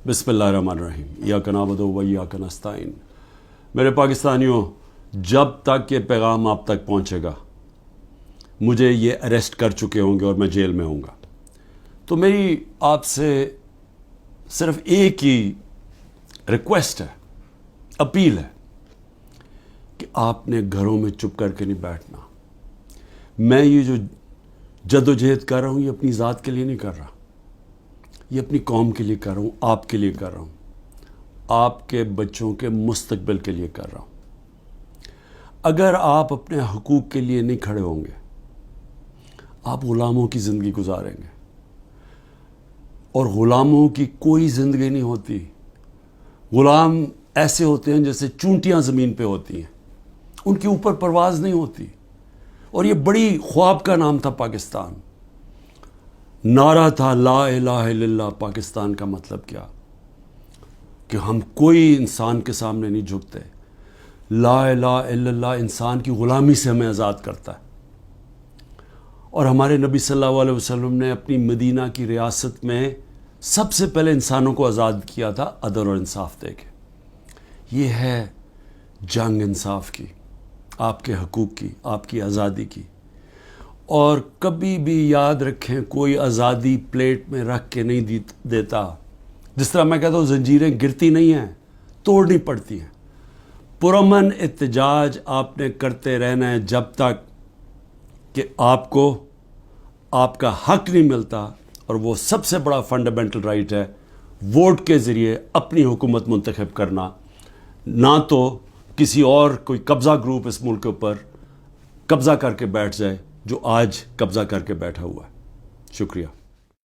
بسم اللہ الرحمن الرحیم ایاک نعبد و ایاک نستعین۔ میرے پاکستانیوں، جب تک یہ پیغام آپ تک پہنچے گا مجھے یہ اریسٹ کر چکے ہوں گے اور میں جیل میں ہوں گا، تو میری آپ سے صرف ایک ہی ریکویسٹ ہے، اپیل ہے کہ آپ نے گھروں میں چپ کر کے نہیں بیٹھنا۔ میں یہ جو جدوجہد کر رہا ہوں یہ اپنی ذات کے لیے نہیں کر رہا، یہ اپنی قوم کے لیے کر رہا ہوں، آپ کے لیے کر رہا ہوں، آپ کے بچوں کے مستقبل کے لیے کر رہا ہوں۔ اگر آپ اپنے حقوق کے لیے نہیں کھڑے ہوں گے آپ غلاموں کی زندگی گزاریں گے، اور غلاموں کی کوئی زندگی نہیں ہوتی۔ غلام ایسے ہوتے ہیں جیسے چونٹیاں زمین پہ ہوتی ہیں، ان کے اوپر پرواز نہیں ہوتی۔ اور یہ بڑی خواب کا نام تھا پاکستان، نعرہ تھا لا الہ الا اللہ۔ پاکستان کا مطلب کیا کہ ہم کوئی انسان کے سامنے نہیں جھکتے۔ لا الہ الا اللہ انسان کی غلامی سے ہمیں آزاد کرتا ہے، اور ہمارے نبی صلی اللہ علیہ وسلم نے اپنی مدینہ کی ریاست میں سب سے پہلے انسانوں کو آزاد کیا تھا عدل اور انصاف دے کے۔ یہ ہے جنگ انصاف کی، آپ کے حقوق کی، آپ کی آزادی کی۔ اور کبھی بھی یاد رکھیں کوئی آزادی پلیٹ میں رکھ کے نہیں دیتا۔ جس طرح میں کہتا ہوں زنجیریں گرتی نہیں ہیں، توڑنی پڑتی ہیں۔ پرامن احتجاج آپ نے کرتے رہنا ہے جب تک کہ آپ کو آپ کا حق نہیں ملتا، اور وہ سب سے بڑا فنڈامنٹل رائٹ ہے ووٹ کے ذریعے اپنی حکومت منتخب کرنا، نہ تو کسی اور کوئی قبضہ گروپ اس ملک کے اوپر قبضہ کر کے بیٹھ جائے جو آج قبضہ کر کے بیٹھا ہوا ہے۔ شکریہ۔